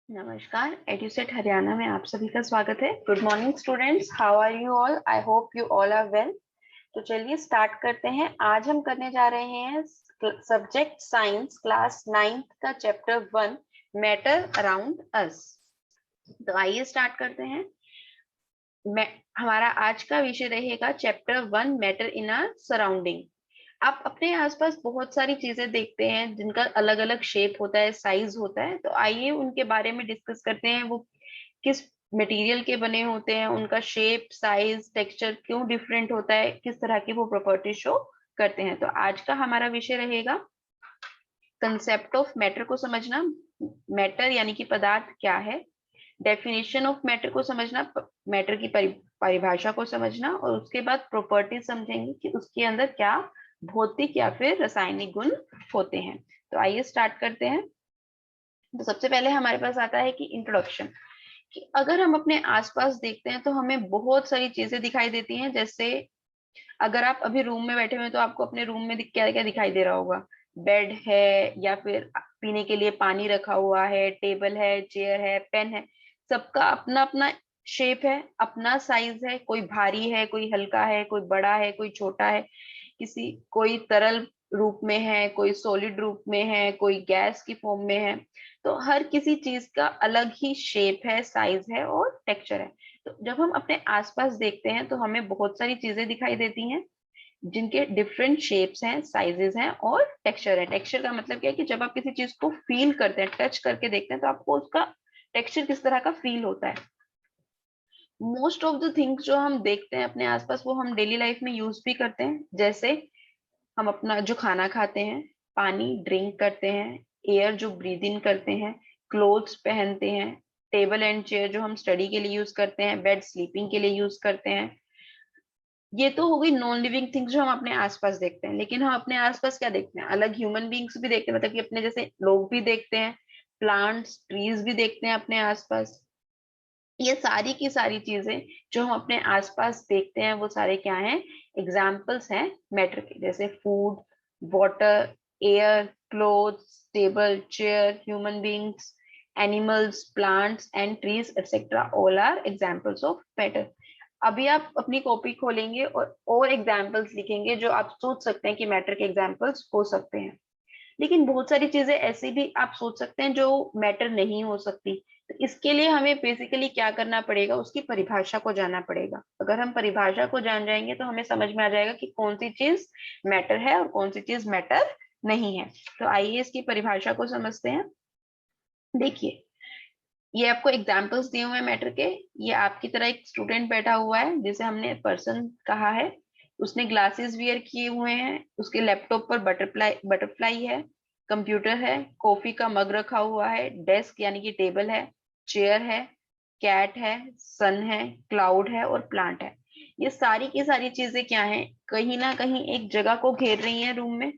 नमस्कार, एडुसेट हरियाणा में आप सभी का स्वागत है। Good morning students, how are you all? I hope you all are well. तो चलिए स्टार्ट करते हैं। आज हम करने जा रहे हैं सब्जेक्ट साइंस क्लास 9th का चैप्टर 1 मैटर अराउंड अस। तो आइए स्टार्ट करते हैं। हमारा आज का विषय रहेगा chapter 1 matter in our surrounding. आप अपने आसपास बहुत सारी चीजें देखते हैं जिनका अलग अलग शेप होता है, साइज होता है। तो आइए उनके बारे में डिस्कस करते हैं। वो किस मटेरियल के बने होते हैं, उनका शेप, साइज, टेक्सचर क्यों डिफरेंट होता है, किस तरह की वो प्रॉपर्टी शो करते हैं। तो आज का हमारा विषय रहेगा कंसेप्ट ऑफ मैटर को समझना। मैटर यानी कि पदार्थ क्या है, डेफिनेशन ऑफ मैटर को समझना, मैटर की परिभाषा को समझना, और उसके बाद प्रॉपर्टी समझेंगे कि उसके अंदर क्या भौतिक या फिर रासायनिक गुण होते हैं। तो आइए स्टार्ट करते हैं। तो सबसे पहले हमारे पास आता है कि इंट्रोडक्शन, कि अगर हम अपने आसपास देखते हैं तो हमें बहुत सारी चीजें दिखाई देती हैं। जैसे अगर आप अभी रूम में बैठे हुए हैं तो आपको अपने रूम में क्या क्या दिखाई दे रहा होगा? बेड है, या फिर पीने के लिए पानी रखा हुआ है, टेबल है, चेयर है, पेन है। सबका अपना अपना शेप है, अपना साइज है। कोई भारी है, कोई हल्का है, कोई बड़ा है, कोई छोटा है। कोई तरल रूप में है, कोई सॉलिड रूप में है, कोई गैस की फॉर्म में है। तो हर किसी चीज का अलग ही शेप है, साइज है और टेक्सचर है। तो जब हम अपने आसपास देखते हैं तो हमें बहुत सारी चीजें दिखाई देती हैं जिनके डिफरेंट शेप्स हैं, साइजेस हैं और टेक्सचर है। टेक्सचर का मतलब क्या है कि जब आप किसी चीज को फील करते हैं, टच करके देखते हैं, तो आपको उसका टेक्सचर किस तरह का फील होता है। मोस्ट ऑफ द थिंग्स जो हम देखते हैं अपने आसपास वो हम डेली लाइफ में यूज भी करते हैं। जैसे हम अपना जो खाना खाते हैं, पानी ड्रिंक करते हैं, एयर जो ब्रीद इन करते हैं, क्लोथ्स पहनते हैं, टेबल एंड चेयर जो हम स्टडी के लिए यूज करते हैं, बेड स्लीपिंग के लिए यूज करते हैं। ये तो हो गई नॉन लिविंग थिंग्स जो हम अपने आसपास देखते हैं। लेकिन हम अपने आसपास क्या देखते हैं? अलग ह्यूमन बींग्स भी देखते हैं, मतलब कि अपने जैसे लोग भी देखते हैं, प्लांट्स, ट्रीज भी देखते हैं अपने आसपास। ये सारी की सारी चीजें जो हम अपने आसपास देखते हैं वो सारे क्या हैं? एग्जाम्पल्स हैं मैटर के। जैसे food, water, air, clothes, table, chair, human beings, animals, plants and trees etcetera, all are examples of matter. अभी आप अपनी कॉपी खोलेंगे और एग्जाम्पल्स लिखेंगे जो आप सोच सकते हैं कि मैटर के एग्जाम्पल्स हो सकते हैं। लेकिन बहुत सारी चीजें ऐसी भी आप सोच सकते हैं जो मैटर नहीं हो सकती। तो इसके लिए हमें बेसिकली क्या करना पड़ेगा? उसकी परिभाषा को जानना पड़ेगा। अगर हम परिभाषा को जान जाएंगे तो हमें समझ में आ जाएगा कि कौन सी चीज मैटर है और कौन सी चीज मैटर नहीं है। तो आइए इसकी परिभाषा को समझते हैं। देखिए, ये आपको एग्जाम्पल्स दिए हुए हैं मैटर के। ये आपकी तरह एक स्टूडेंट बैठा हुआ है जिसे हमने पर्सन कहा है। उसने ग्लासेस वियर किए हुए हैं, उसके लैपटॉप पर बटरफ्लाई बटरफ्लाई है, कंप्यूटर है, कॉफी का मग रखा हुआ है, डेस्क यानी कि टेबल है, चेयर है, कैट है, सन है, क्लाउड है और प्लांट है। ये सारी की सारी चीजें क्या है? कहीं ना कहीं एक जगह को घेर रही है रूम में।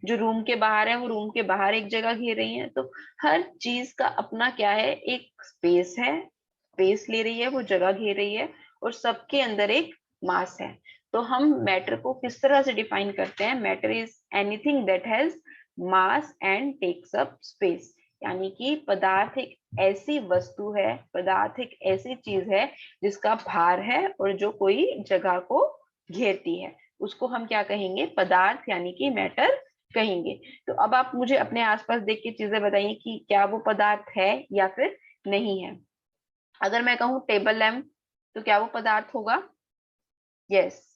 जो रूम के बाहर है वो रूम के बाहर एक जगह घेर रही है। तो हर चीज का अपना क्या है? एक स्पेस है, स्पेस ले रही है, वो जगह घेर रही है, और सबके अंदर एक मास है। तो हम मैटर को किस तरह से डिफाइन करते हैं? Matter is anything that has mass and takes up space. यानी कि पदार्थ एक ऐसी वस्तु है, पदार्थ एक ऐसी चीज है जिसका भार है और जो कोई जगह को घेरती है। उसको हम क्या कहेंगे? पदार्थ यानी कि मैटर कहेंगे। तो अब आप मुझे अपने आसपास देख के चीजें बताइए कि क्या वो पदार्थ है या फिर नहीं है। अगर मैं कहूँ टेबल लैम्प, तो क्या वो पदार्थ होगा? यस।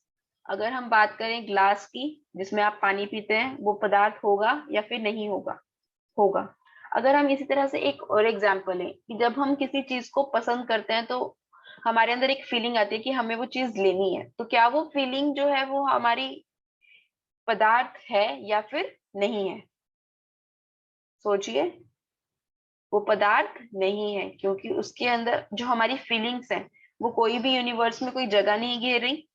अगर हम बात करें ग्लास की जिसमें आप पानी पीते हैं, वो पदार्थ होगा या फिर नहीं होगा? होगा। अगर हम इसी तरह से एक और एग्जांपल है कि जब हम किसी चीज को पसंद करते हैं तो हमारे अंदर एक फीलिंग आती है कि हमें वो चीज लेनी है। तो क्या वो फीलिंग जो है वो हमारी पदार्थ है या फिर नहीं है? सोचिए। वो पदार्थ नहीं है क्योंकि उसके अंदर जो हमारी फीलिंग्स हैं वो कोई भी यूनिवर्स में कोई जगह नहीं घेर रही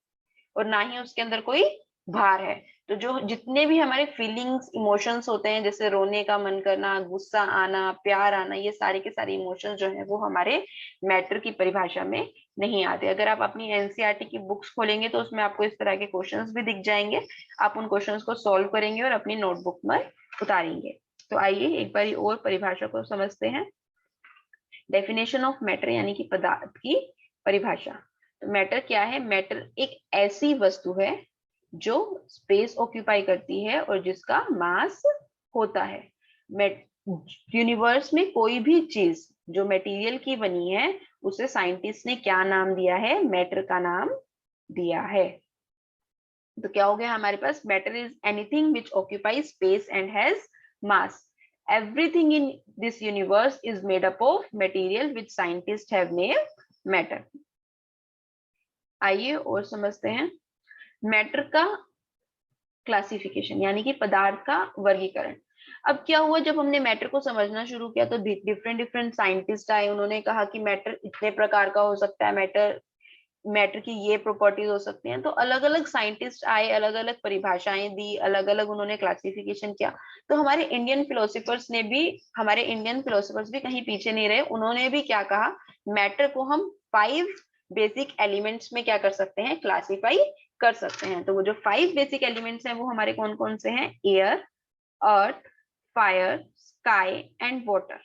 और ना ही उसके अंदर कोई भार है। तो जो जितने भी हमारे फीलिंग्स, इमोशंस होते हैं, जैसे रोने का मन करना, गुस्सा आना, प्यार आना, ये सारे के सारे इमोशंस जो है वो हमारे मैटर की परिभाषा में नहीं आते। अगर आप अपनी एनसीईआरटी की बुक्स खोलेंगे तो उसमें आपको इस तरह के क्वेश्चंस भी दिख जाएंगे। आप उन क्वेश्चंस को सॉल्व करेंगे और अपनी नोटबुक में उतारेंगे। तो आइए एक बार और परिभाषा को समझते हैं। डेफिनेशन ऑफ मैटर यानी कि पदार्थ की परिभाषा। तो मैटर क्या है? मैटर एक ऐसी वस्तु है जो स्पेस ऑक्यूपाई करती है और जिसका मास होता है। यूनिवर्स में कोई भी चीज जो मटेरियल की बनी है उसे साइंटिस्ट ने क्या नाम दिया है? मैटर का नाम दिया है। तो क्या हो गया हमारे पास? Matter is anything which occupy space and has mass. Everything in this universe is made up of material which scientist have named matter. आइए और समझते हैं मैटर का क्लासिफिकेशन यानी कि पदार्थ का वर्गीकरण। अब क्या हुआ, जब हमने मैटर को समझना शुरू किया तो डिफरेंट डिफरेंट साइंटिस्ट आए, उन्होंने कहा कि मैटर इतने प्रकार का हो सकता है, मैटर मैटर की ये प्रॉपर्टीज हो सकती हैं। तो अलग अलग साइंटिस्ट आए, अलग अलग परिभाषाएं दी, अलग अलग उन्होंने क्लासिफिकेशन किया। तो हमारे इंडियन फिलोसोफर्स भी कहीं पीछे नहीं रहे। उन्होंने भी क्या कहा? मैटर को हम 5 बेसिक एलिमेंट्स में क्या कर सकते हैं? क्लासिफाई कर सकते हैं। तो वो जो 5 बेसिक एलिमेंट्स हैं वो हमारे कौन कौन से हैं? Air, earth, fire, sky and water,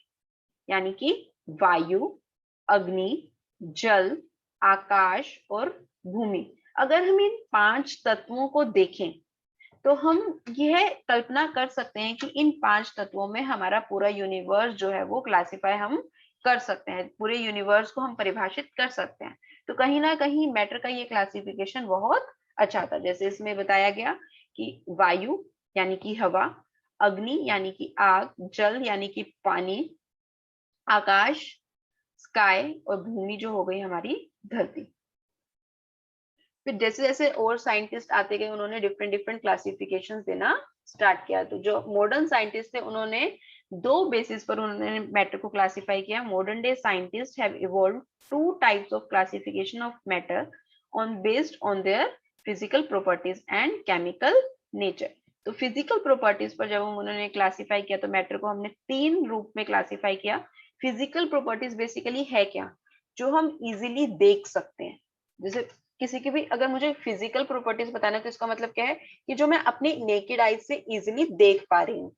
यानी कि वायु, अग्नि, जल, आकाश और भूमि। अगर हम इन 5 तत्वों को देखें तो हम यह कल्पना कर सकते हैं कि इन 5 तत्वों में हमारा पूरा यूनिवर्स जो है वो क्लासिफाई हम कर सकते हैं, पूरे यूनिवर्स को हम परिभाषित कर सकते हैं। तो कहीं ना कहीं मैटर का ये क्लासिफिकेशन बहुत अच्छा था। जैसे इसमें बताया गया कि वायु यानी कि हवा, अग्नि यानी कि आग, जल यानी कि पानी, आकाश स्काई और भूमि जो हो गई हमारी धरती। फिर जैसे जैसे और साइंटिस्ट आते गए उन्होंने डिफरेंट डिफरेंट क्लासिफिकेशंस देना स्टार्ट किया। तो जो मॉडर्न साइंटिस्ट थे उन्होंने 2 बेसिस पर उन्होंने मैटर को क्लासिफाई किया। Modern day scientist have evolved 2 types of classification of matter on based on their physical properties and chemical nature. तो फिजिकल प्रॉपर्टीज पर जब उन्होंने क्लासिफाई किया तो मैटर को हमने 3 रूप में क्लासिफाई किया। फिजिकल प्रॉपर्टीज बेसिकली है क्या? जो हम इजीली देख सकते हैं। जैसे किसी की भी अगर मुझे फिजिकल प्रॉपर्टीज बताना है तो इसका मतलब क्या है? कि जो मैं अपनी नेकेड आईज से इजीली देख पा रही हूँ।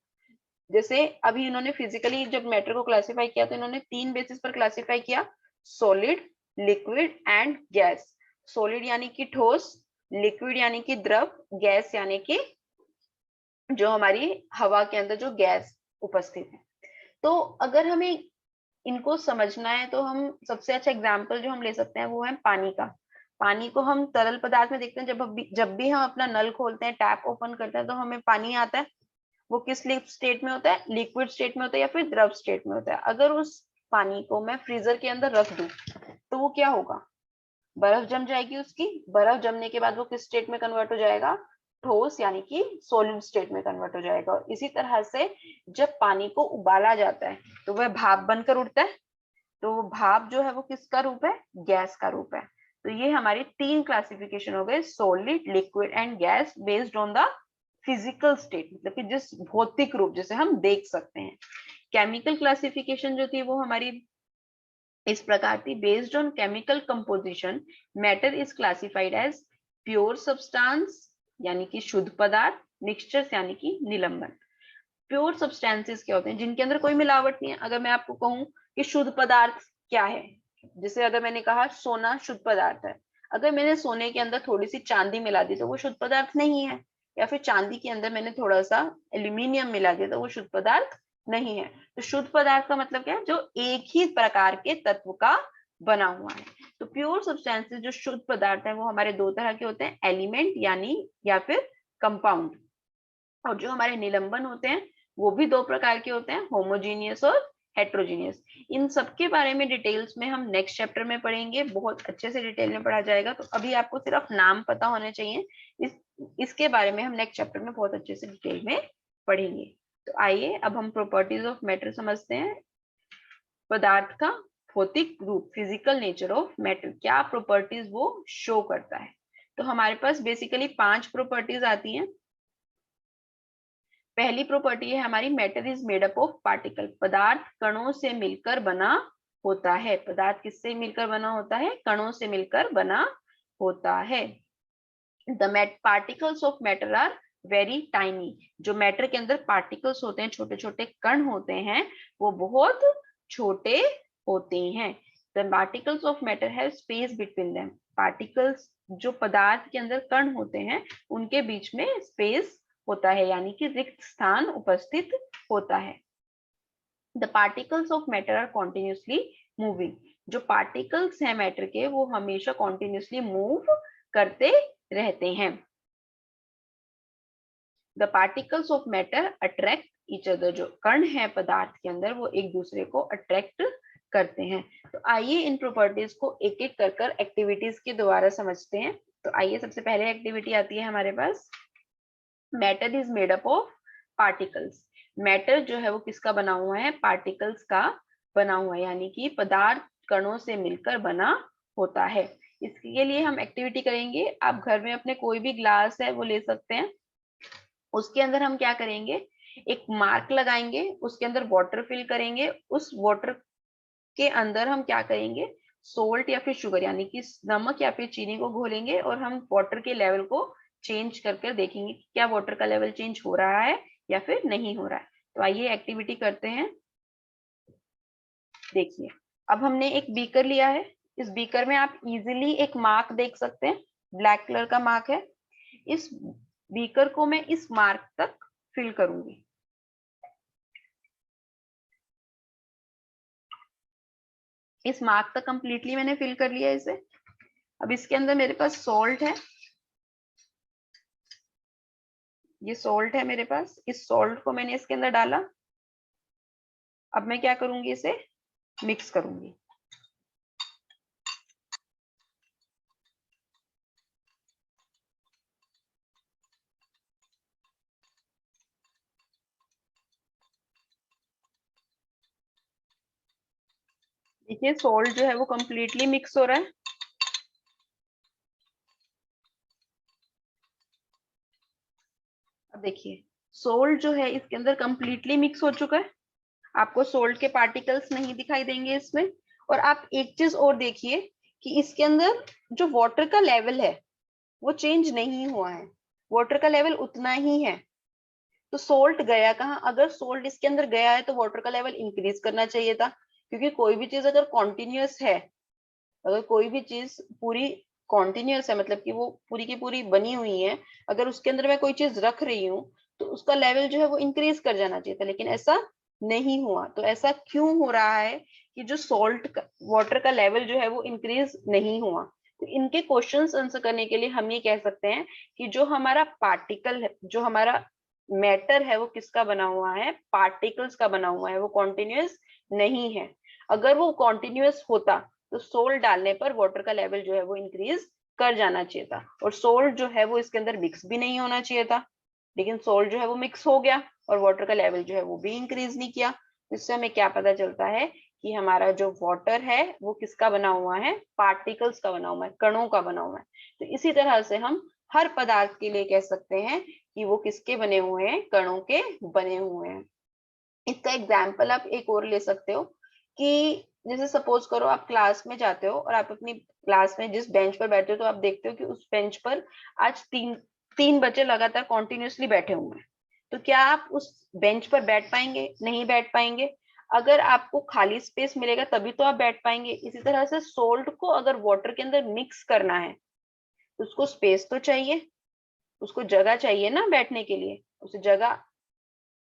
जैसे अभी इन्होंने फिजिकली जब मैटर को क्लासिफाई किया तो इन्होंने 3 बेसिस पर क्लासिफाई किया, solid, liquid and gas. Solid यानी कि ठोस, लिक्विड यानी कि द्रव, गैस यानी कि जो हमारी हवा के अंदर जो गैस उपस्थित है। तो अगर हमें इनको समझना है तो हम सबसे अच्छा एग्जाम्पल जो हम ले सकते हैं वो है पानी का। पानी को हम तरल पदार्थ में देखते हैं। जब भी हम अपना नल खोलते हैं, टैप ओपन करते हैं तो हमें पानी आता है। वो किस स्टेट में होता है? लिक्विड स्टेट में होता है या फिर द्रव स्टेट में होता है। अगर उस पानी को मैं फ्रीजर के अंदर रख दूं तो वो क्या होगा? बर्फ जम जाएगी उसकी। बर्फ जमने के बाद वो किस स्टेट में कन्वर्ट हो जाएगा? ठोस यानी कि सॉलिड स्टेट में कन्वर्ट हो जाएगा। और इसी तरह से जब पानी को उबाला जाता है तो वह भाप बनकर उठता है। तो वो भाप जो है वो किसका रूप है? गैस का रूप है। तो ये हमारी 3 क्लासिफिकेशन हो गए, solid, liquid and gas, based on the physical state, मतलब कि जिस भौतिक रूप जिसे हम देख सकते हैं। केमिकल क्लासिफिकेशन जो थी वो हमारी इस प्रकार थी। Based on chemical composition matter is classified as pure substance यानी कि शुद्ध पदार्थ, मिक्सचर्स यानी कि निलंबन। प्योर सब्सटेंसेस क्या होते हैं? जिनके अंदर कोई मिलावट नहीं है। अगर मैं आपको कहूं कि शुद्ध पदार्थ क्या है, जैसे अगर मैंने कहा सोना शुद्ध पदार्थ है, अगर मैंने सोने के अंदर थोड़ी सी चांदी मिला दी तो वो शुद्ध पदार्थ नहीं है। या फिर चांदी के अंदर मैंने थोड़ा सा एल्यूमिनियम मिला दिया तो वो शुद्ध पदार्थ नहीं है। तो शुद्ध पदार्थ का मतलब क्या है? जो एक ही प्रकार के तत्व का बना हुआ है। तो प्योर सब्सटेंसेस जो शुद्ध पदार्थ है वो हमारे 2 तरह के होते हैं, एलिमेंट यानी या फिर कंपाउंड। और जो हमारे निलंबन होते हैं वो भी 2 प्रकार के होते हैं, होमोजीनियस और हेट्रोजीनियस। इन सब के बारे में डिटेल्स में हम नेक्स्ट चैप्टर में पढ़ेंगे, बहुत अच्छे से डिटेल में पढ़ा जाएगा। तो अभी आपको सिर्फ नाम पता होने चाहिए। इसके बारे में हम नेक्स्ट चैप्टर में बहुत अच्छे से डिटेल में पढ़ेंगे। तो आइए अब हम प्रॉपर्टीज ऑफ मैटर समझते हैं। पदार्थ का भौतिक रूप, फिजिकल नेचर ऑफ मैटर, क्या प्रॉपर्टीज वो शो करता है। तो हमारे पास बेसिकली 5 प्रॉपर्टीज आती हैं। पहली प्रॉपर्टी है हमारी, matter is made up of particle. पदार्थ कणों से मिलकर बना होता है। पदार्थ किससे मिलकर बना होता है? कणों से मिलकर बना होता है। The particles of matter are very tiny. जो मैटर के अंदर पार्टिकल्स होते हैं, छोटे छोटे कण होते हैं, वो बहुत छोटे होते हैं। The particles of matter have space between them. Particles जो पदार्थ के अंदर कण होते हैं उनके बीच में स्पेस होता है, यानी कि रिक्त स्थान उपस्थित होता है। The particles of matter are continuously moving. जो पार्टिकल्स हैं मैटर के वो हमेशा कॉन्टिन्यूसली मूव करते रहते हैं। The particles of matter attract each other. जो कण है पदार्थ के अंदर वो एक दूसरे को अट्रैक्ट करते हैं। तो आइए इन प्रॉपर्टीज को एक एक कर एक्टिविटीज के द्वारा समझते हैं। तो आइए सबसे पहले एक्टिविटी आती है हमारे पास, matter is made up of particles. Matter जो है वो किसका बना हुआ है? पार्टिकल्स का बना हुआ है, यानी कि पदार्थ कणों से मिलकर बना होता है। इसके लिए हम एक्टिविटी करेंगे। आप घर में अपने कोई भी ग्लास है वो ले सकते हैं। उसके अंदर हम क्या करेंगे, एक मार्क लगाएंगे, उसके अंदर वाटर फिल करेंगे। उस वाटर के अंदर हम क्या करेंगे, सोल्ट या फिर शुगर यानी कि नमक या फिर चीनी को घोलेंगे और हम वाटर के लेवल को चेंज करके देखेंगे कि क्या वाटर का लेवल चेंज हो रहा है या फिर नहीं हो रहा है। तो आइए एक्टिविटी करते हैं। देखिए, अब हमने एक बीकर लिया है। इस बीकर में आप इजीली एक मार्क देख सकते हैं, ब्लैक कलर का मार्क है। इस बीकर को मैं इस मार्क तक फिल करूंगी। इस मार्क तक कंप्लीटली मैंने फिल कर लिया इसे। अब इसके अंदर मेरे पास सॉल्ट है, ये सॉल्ट है मेरे पास। इस सॉल्ट को मैंने इसके अंदर डाला। अब मैं क्या करूंगी, इसे मिक्स करूंगी। देखिए सॉल्ट जो है वो कंप्लीटली मिक्स हो रहा है। अब देखिए सोल्ट जो है इसके अंदर कंप्लीटली मिक्स हो चुका है। आपको सोल्ट के पार्टिकल्स नहीं दिखाई देंगे इसमें। और आप एक चीज और देखिए कि इसके अंदर जो वाटर का लेवल है वो चेंज नहीं हुआ है, वाटर का लेवल उतना ही है। तो सोल्ट गया कहाँ? अगर सोल्ट इसके अंदर गया है तो वाटर का लेवल इंक्रीज करना चाहिए था, क्योंकि कोई भी चीज अगर कॉन्टिन्यूअस है, अगर कोई भी चीज पूरी कॉन्टिन्यूअस है मतलब कि वो पूरी की पूरी बनी हुई है, अगर उसके अंदर मैं कोई चीज रख रही हूँ तो उसका लेवल जो है वो इंक्रीज कर जाना चाहिए था, लेकिन ऐसा नहीं हुआ। तो ऐसा क्यों हो रहा है कि जो सॉल्ट का वाटर का लेवल जो है वो इंक्रीज नहीं हुआ? तो इनके क्वेश्चंस आंसर करने के लिए हम ये कह सकते हैं कि जो हमारा पार्टिकल है, जो हमारा मैटर है वो किसका बना हुआ है? पार्टिकल्स का बना हुआ है, वो कॉन्टिन्यूअस नहीं है। अगर वो कॉन्टिन्यूअस होता तो सोल्ट डालने पर वाटर का लेवल जो है वो इंक्रीज कर जाना चाहिए था, और सोल्ट जो है वो इसके अंदर मिक्स भी नहीं होना चाहिए था, लेकिन सोल्ट जो है वो मिक्स हो गया और वाटर का लेवल जो है वो भी इंक्रीज नहीं किया। इससे हमें क्या पता चलता है कि हमारा जो वाटर है वो किसका बना हुआ है? पार्टिकल्स का बना हुआ है, कणों का बना हुआ है। तो इसी तरह से हम हर पदार्थ के लिए कह सकते हैं कि वो किसके बने हुए हैं? कणों के बने हुए हैं। इसका एग्जाम्पल आप एक और ले सकते हो कि जैसे सपोज करो आप क्लास में जाते हो और आप अपनी क्लास में जिस बेंच पर बैठे हो तो आप देखते हो कि उस बेंच पर आज तीन तीन बच्चे लगातार कॉन्टिन्यूसली बैठे हुए हैं। तो क्या आप उस बेंच पर बैठ पाएंगे? नहीं बैठ पाएंगे। अगर आपको खाली स्पेस मिलेगा तभी तो आप बैठ पाएंगे। इसी तरह से सोल्ट को अगर वाटर के अंदर मिक्स करना है तो उसको स्पेस तो चाहिए, उसको जगह चाहिए ना बैठने के लिए। उसे जगह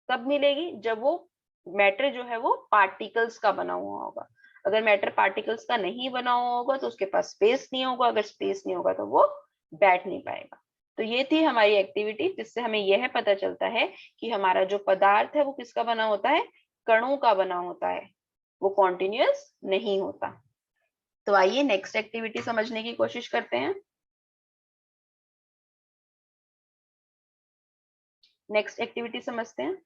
तब मिलेगी जब वो मैटर जो है वो पार्टिकल्स का बना हुआ होगा। अगर मैटर पार्टिकल्स का नहीं बना हुआ होगा तो उसके पास स्पेस नहीं होगा, अगर स्पेस नहीं होगा तो वो बैठ नहीं पाएगा। तो ये थी हमारी एक्टिविटी, जिससे हमें यह पता चलता है कि हमारा जो पदार्थ है वो किसका बना होता है? कणों का बना होता है, वो कॉन्टिन्यूअस नहीं होता। तो आइए नेक्स्ट एक्टिविटी समझने की कोशिश करते हैं। नेक्स्ट एक्टिविटी समझते हैं।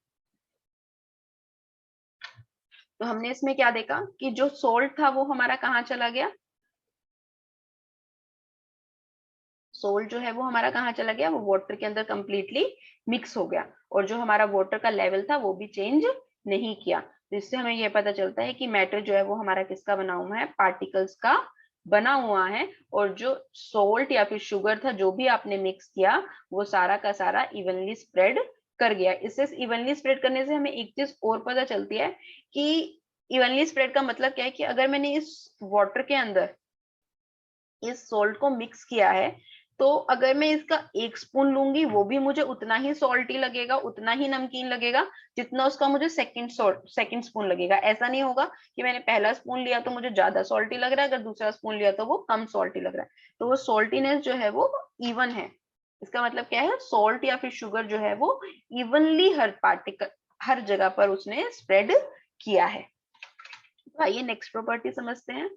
तो हमने इसमें क्या देखा कि जो सोल्ट था वो हमारा कहाँ चला गया? सोल्ट जो है वो हमारा कहाँ चला गया? वो वाटर के अंदर कंप्लीटली मिक्स हो गया, और जो हमारा वाटर का लेवल था वो भी चेंज नहीं किया। जिससे हमें यह पता चलता है कि मैटर जो है वो हमारा किसका बना हुआ है? पार्टिकल्स का बना हुआ है। और जो सोल्ट या फिर शुगर था जो भी आपने मिक्स किया वो सारा का सारा इवनली स्प्रेड कर गया। इससे इवनली स्प्रेड करने से हमें एक चीज और पता चलती है कि इवनली स्प्रेड का मतलब क्या है कि अगर मैंने इस वाटर के अंदर इस सॉल्ट को मिक्स किया है, तो अगर मैं इसका 1 स्पून लूंगी वो भी मुझे उतना ही सॉल्टी लगेगा, उतना ही नमकीन लगेगा जितना उसका मुझे सेकंड स्पून लगेगा। ऐसा नहीं होगा कि मैंने पहला स्पून लिया तो मुझे ज्यादा सॉल्टी लग रहा है, अगर दूसरा स्पून लिया तो वो कम सॉल्टी लग रहा है। तो वो सॉल्टीनेस जो है वो इवन है। इसका मतलब क्या है, सॉल्ट या फिर शुगर जो है वो इवनली हर जगह पर उसने स्प्रेड किया है। तो आइए नेक्स्ट प्रॉपर्टी समझते हैं।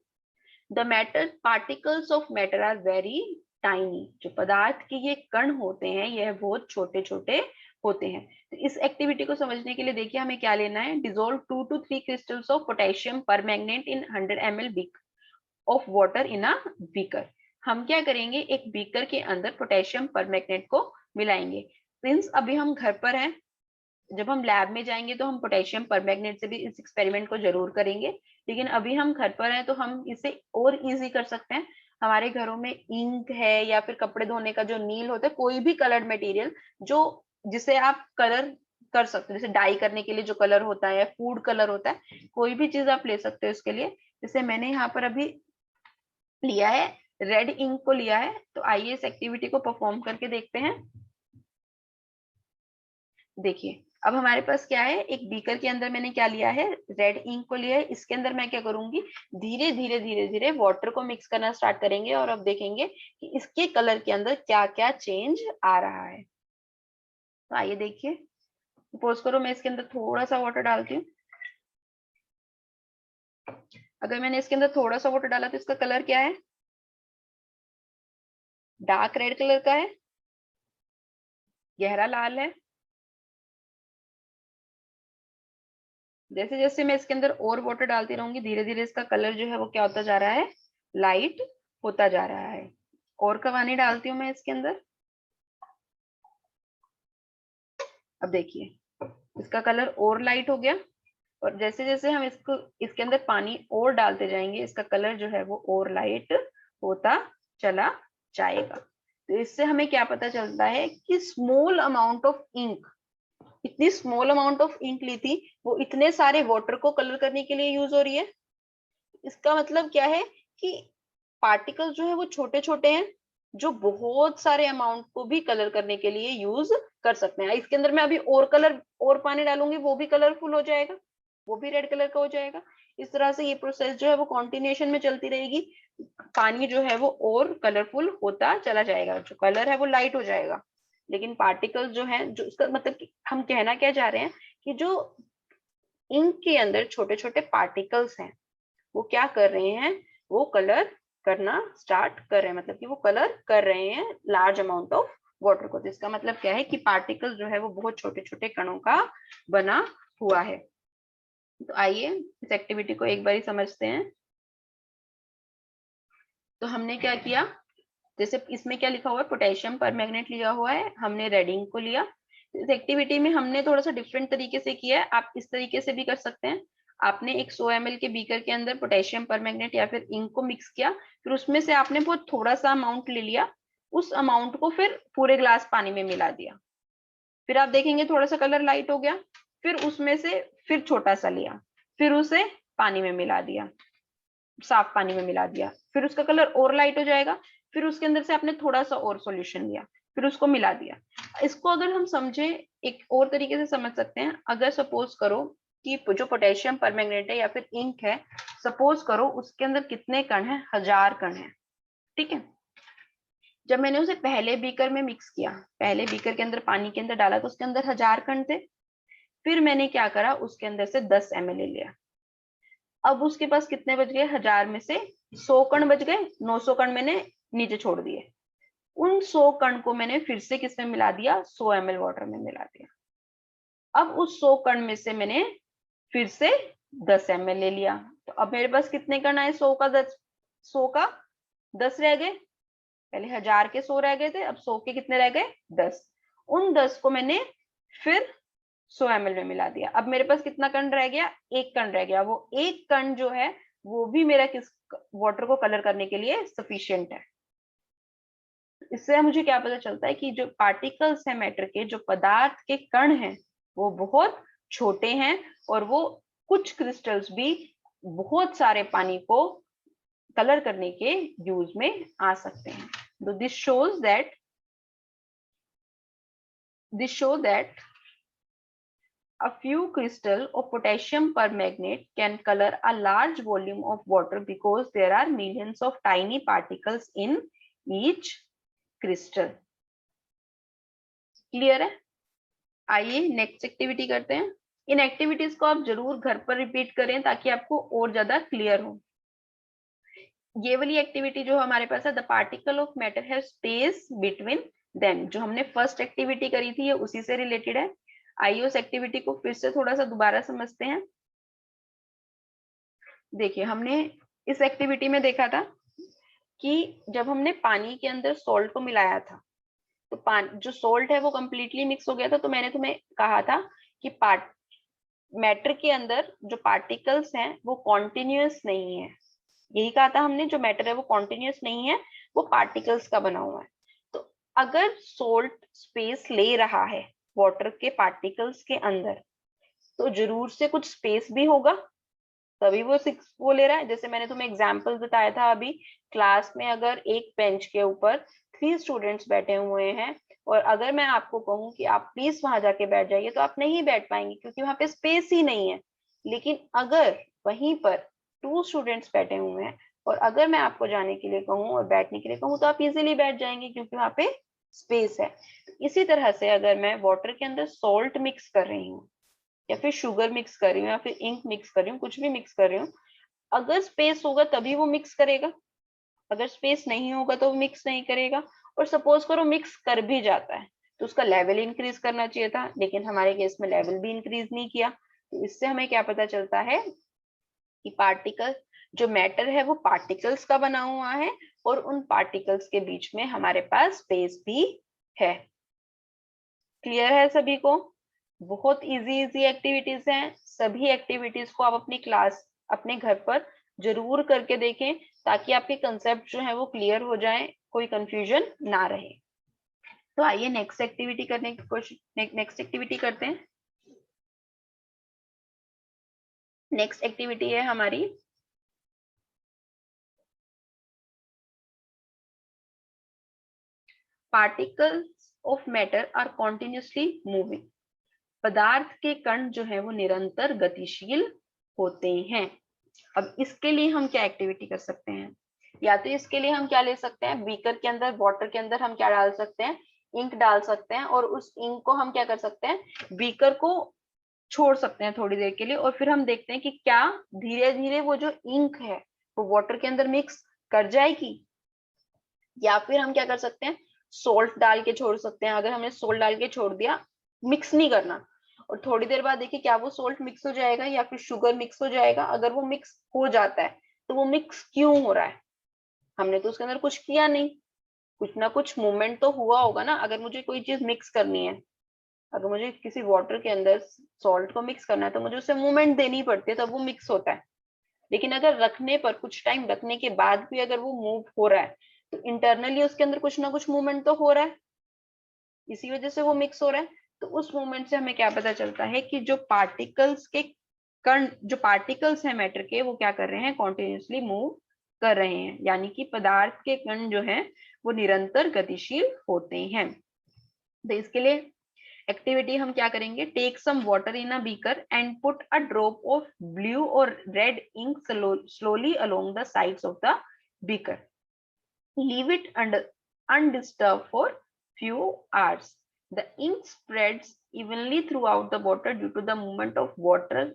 The matter particles of matter are very tiny. जो पदार्थ के ये कण होते हैं यह बहुत छोटे छोटे होते हैं। तो इस एक्टिविटी को समझने के लिए देखिए हमें क्या लेना है। Dissolve 2 to 3 crystals of potassium permanganate in 100 ml of water in a beaker. हम क्या करेंगे, एक बीकर के अंदर पोटेशियम परमैंगनेट को मिलाएंगे। सिंस अभी हम घर पर हैं, जब हम लैब में जाएंगे तो हम पोटेशियम परमैंगनेट से भी इस एक्सपेरिमेंट को जरूर करेंगे, लेकिन अभी हम घर पर हैं तो हम इसे और इजी कर सकते हैं। हमारे घरों में इंक है या फिर कपड़े धोने का जो नील होता है, कोई भी कलर्ड मटेरियल जो जिसे आप कलर कर सकते हो, जैसे डाई करने के लिए जो कलर होता है, फूड कलर होता है, कोई भी चीज आप ले सकते हो इसके लिए। जैसे मैंने यहाँ पर अभी लिया है, रेड इंक को लिया है। तो आइए इस एक्टिविटी को परफॉर्म करके देखते हैं। देखिए अब हमारे पास क्या है, एक बीकर के अंदर मैंने क्या लिया है, रेड इंक को लिया है। इसके अंदर मैं क्या करूंगी, धीरे धीरे धीरे धीरे वाटर को मिक्स करना स्टार्ट करेंगे और अब देखेंगे कि इसके कलर के अंदर क्या क्या चेंज आ रहा है। तो आइए देखिए, सपोज करो मैं इसके अंदर थोड़ा सा वाटर डालती हूँ। अगर मैंने इसके अंदर थोड़ा सा वाटर डाला तो इसका कलर क्या है, डार्क रेड कलर का है, गहरा लाल है। जैसे जैसे मैं इसके अंदर और वाटर डालती रहूंगी धीरे धीरे इसका कलर जो है वो क्या होता जा रहा है, लाइट होता जा रहा है। और कवानी डालती हूँ मैं इसके अंदर। अब देखिए इसका कलर और लाइट हो गया, और जैसे जैसे हम इसको इसके अंदर पानी और डालते जाएंगे इसका कलर जो है वो और लाइट होता चला जाएगा। तो इससे हमें क्या पता चलता है कि स्मॉल अमाउंट ऑफ इंक, इतनी स्मॉल अमाउंट ऑफ इंक ली थी वो इतने सारे वाटर को कलर करने के लिए यूज हो रही है। इसका मतलब क्या है कि पार्टिकल्स जो है वो छोटे छोटे हैं, जो बहुत सारे अमाउंट को भी कलर करने के लिए यूज कर सकते हैं। इसके अंदर मैं अभी और कलर और पानी डालूंगी वो भी कलरफुल हो जाएगा, वो भी रेड कलर का हो जाएगा। इस तरह से ये प्रोसेस जो है वो कॉन्टिन्यूएशन में चलती रहेगी। पानी जो है वो और कलरफुल होता चला जाएगा, जो कलर है वो लाइट हो जाएगा। लेकिन पार्टिकल्स जो है, जो इसका मतलब कि हम कहना क्या चाह रहे हैं कि जो इंक के अंदर छोटे छोटे पार्टिकल्स हैं वो क्या कर रहे हैं, वो कलर करना स्टार्ट कर रहे हैं, मतलब कि वो कलर कर रहे हैं लार्ज अमाउंट ऑफ वाटर को। तो इसका मतलब क्या है कि पार्टिकल जो है वो बहुत छोटे छोटे कणों का बना हुआ है। तो आइए इस एक्टिविटी को एक बार समझते हैं। तो हमने क्या किया, जैसे इसमें क्या लिखा हुआ है, पोटेशियम परमैंगनेट लिया हुआ है, हमने रेड इंक को लिया। इस एक्टिविटी में हमने थोड़ा सा डिफरेंट तरीके से किया है, आप इस तरीके से भी कर सकते हैं। आपने एक 100 ml के बीकर के अंदर पोटेशियम परमैंगनेट या फिर इंक को मिक्स किया, फिर उसमें से आपने बहुत थोड़ा सा अमाउंट ले लिया, उस अमाउंट को फिर पूरे ग्लास पानी में मिला दिया। फिर आप देखेंगे थोड़ा सा कलर लाइट हो गया, फिर उसमें से फिर छोटा सा लिया, फिर उसे पानी में मिला दिया, साफ पानी में मिला दिया, फिर उसका कलर और लाइट हो जाएगा, फिर उसके अंदर से आपने थोड़ा सा और सॉल्यूशन लिया, फिर उसको मिला दिया। इसको अगर हम समझे एक और तरीके से समझ सकते हैं, अगर सपोज करो कि जो पोटेशियम परमैंगनेट है या फिर इंक है, सपोज करो उसके अंदर कितने कण हैं, 1000 कण हैं, ठीक है। जब मैंने उसे पहले बीकर में मिक्स किया, पहले बीकर के अंदर पानी के अंदर डाला तो उसके अंदर 1000 कण थे। फिर मैंने क्या करा, उसके अंदर से 10 ml ले लिया। अब उसके पास कितने बच गए, 1000 में से 100 कण बच गए, 900 कण मैंने नीचे छोड़ दिए। उन 100 कण को मैंने फिर से किसमें मिला दिया, 100 ml वाटर में मिला दिया। अब उस 100 कण में से मैंने फिर से 10 ml ले लिया। तो अब मेरे पास कितने कण आए, 100 का 10, 100 का 10 रह गए। पहले 1000 के 100 रह गए थे, अब 100 के कितने रह गए, 10। उन 10 को मैंने फिर 100 ml में मिला दिया। अब मेरे पास कितना कण रह गया, एक कण रह गया। वो एक कण जो है वो भी मेरा किस वाटर को कलर करने के लिए सफिशिएंट है। इससे मुझे क्या पता चलता है कि जो पार्टिकल्स है मैटर के, जो पदार्थ के कण हैं, वो बहुत छोटे हैं और वो कुछ क्रिस्टल्स भी बहुत सारे पानी को कलर करने के यूज में आ सकते हैं। तो this show that a few crystal of potassium permanganate can color a large volume of water because there are millions of tiny particles in each crystal. Clear है? आइए नेक्स्ट एक्टिविटी करते हैं। इन एक्टिविटीज को आप जरूर घर पर रिपीट करें ताकि आपको और ज्यादा क्लियर हो। ये वाली एक्टिविटी जो हमारे पास है, the particle of matter have space between them, जो हमने फर्स्ट एक्टिविटी करी थी, ये उसी से रिलेटेड है। आइए उस एक्टिविटी को फिर से थोड़ा सा दोबारा समझते हैं। देखिए, हमने इस एक्टिविटी में देखा था कि जब हमने पानी के अंदर सॉल्ट को मिलाया था तो पानी जो सॉल्ट है वो कंप्लीटली मिक्स हो गया था। तो मैंने तुम्हें कहा था कि मैटर के अंदर जो पार्टिकल्स हैं वो कॉन्टिन्यूअस नहीं है। यही कहा था हमने, जो मैटर है वो कॉन्टिन्यूअस नहीं है, वो पार्टिकल्स का बना हुआ है। तो अगर सॉल्ट स्पेस ले रहा है वाटर के पार्टिकल्स के अंदर तो जरूर से कुछ स्पेस भी होगा, तभी वो ले रहा है। जैसे मैंने तुम्हें एग्जांपल बताया था अभी, क्लास में अगर एक बेंच के ऊपर 3 स्टूडेंट्स बैठे हुए हैं और अगर मैं आपको कहूँ कि आप प्लीज वहां जाके बैठ जाइए, तो आप नहीं बैठ पाएंगे क्योंकि वहां पे स्पेस ही नहीं है। लेकिन अगर वहीं पर 2 स्टूडेंट्स बैठे हुए हैं और अगर मैं आपको जाने के लिए कहूँ और बैठने के लिए कहूँ तो आप इजिली बैठ जाएंगे क्योंकि वहां पे स्पेस है। इसी तरह से अगर मैं वाटर के अंदर सॉल्ट मिक्स कर रही हूँ या फिर शुगर मिक्स कर रही हूँ या फिर इंक मिक्स कर रही हूँ, कुछ भी मिक्स कर रही हूँ, अगर स्पेस होगा तभी वो मिक्स करेगा, अगर स्पेस नहीं होगा तो वो मिक्स नहीं करेगा। और सपोज करो मिक्स कर भी जाता है तो उसका लेवल इंक्रीज करना चाहिए था, लेकिन हमारे केस में लेवल भी इंक्रीज नहीं किया। तो इससे हमें क्या पता चलता है कि पार्टिकल जो मैटर है वो पार्टिकल्स का बना हुआ है और उन पार्टिकल्स के बीच में हमारे पास स्पेस भी है। क्लियर है सभी को? बहुत इजी इजी एक्टिविटीज हैं। सभी एक्टिविटीज को आप अपनी क्लास अपने घर पर जरूर करके देखें ताकि आपके कंसेप्ट जो है वो क्लियर हो जाए, कोई कंफ्यूजन ना रहे। तो आइए नेक्स्ट एक्टिविटी करने की कोशिश नेक्स्ट एक्टिविटी करते हैं। नेक्स्ट एक्टिविटी है हमारी particles of matter are continuously moving. पदार्थ के कण जो है वो निरंतर गतिशील होते हैं। अब इसके लिए हम क्या एक्टिविटी कर सकते हैं? या तो इसके लिए हम क्या ले सकते हैं, बीकर के अंदर वाटर के अंदर हम क्या डाल सकते हैं, इंक डाल सकते हैं और उस इंक को हम क्या कर सकते हैं, बीकर को छोड़ सकते हैं थोड़ी देर के लिए और फिर हम देखते हैं कि क्या धीरे धीरे वो जो इंक है वो वाटर के अंदर मिक्स कर जाएगी। या फिर हम क्या कर सकते हैं, सोल्ट डाल के छोड़ सकते हैं। अगर हमने सोल्ट डाल के छोड़ दिया, मिक्स नहीं करना, और थोड़ी देर बाद देखिए क्या वो सोल्ट मिक्स हो जाएगा या फिर शुगर मिक्स हो जाएगा। अगर वो मिक्स हो जाता है तो वो मिक्स क्यों हो रहा है, हमने तो उसके अंदर कुछ किया नहीं, कुछ ना कुछ मूवमेंट तो हुआ होगा ना। अगर मुझे कोई चीज मिक्स करनी है, अगर मुझे किसी वाटर के अंदर सॉल्ट को मिक्स करना है तो मुझे उसे मूवमेंट देनी पड़ती है, तब वो मिक्स होता है। लेकिन अगर रखने पर कुछ टाइम रखने के बाद भी अगर वो मूव हो रहा है तो इंटरनली उसके अंदर कुछ ना कुछ मूवमेंट तो हो रहा है, इसी वजह से वो मिक्स हो रहा है। तो उस मूवमेंट से हमें क्या पता चलता है कि जो पार्टिकल्स के कण, जो पार्टिकल्स हैं मैटर के, वो क्या कर रहे हैं, कॉन्टिन्यूसली मूव कर रहे हैं, यानी कि पदार्थ के कण जो हैं वो निरंतर गतिशील होते हैं। तो इसके लिए एक्टिविटी हम क्या करेंगे, take some water in a beaker and put a drop of blue और red ink slowly along the sides of the beaker, leave it undisturbed for few hours. The ink spreads evenly throughout the water due to the movement of water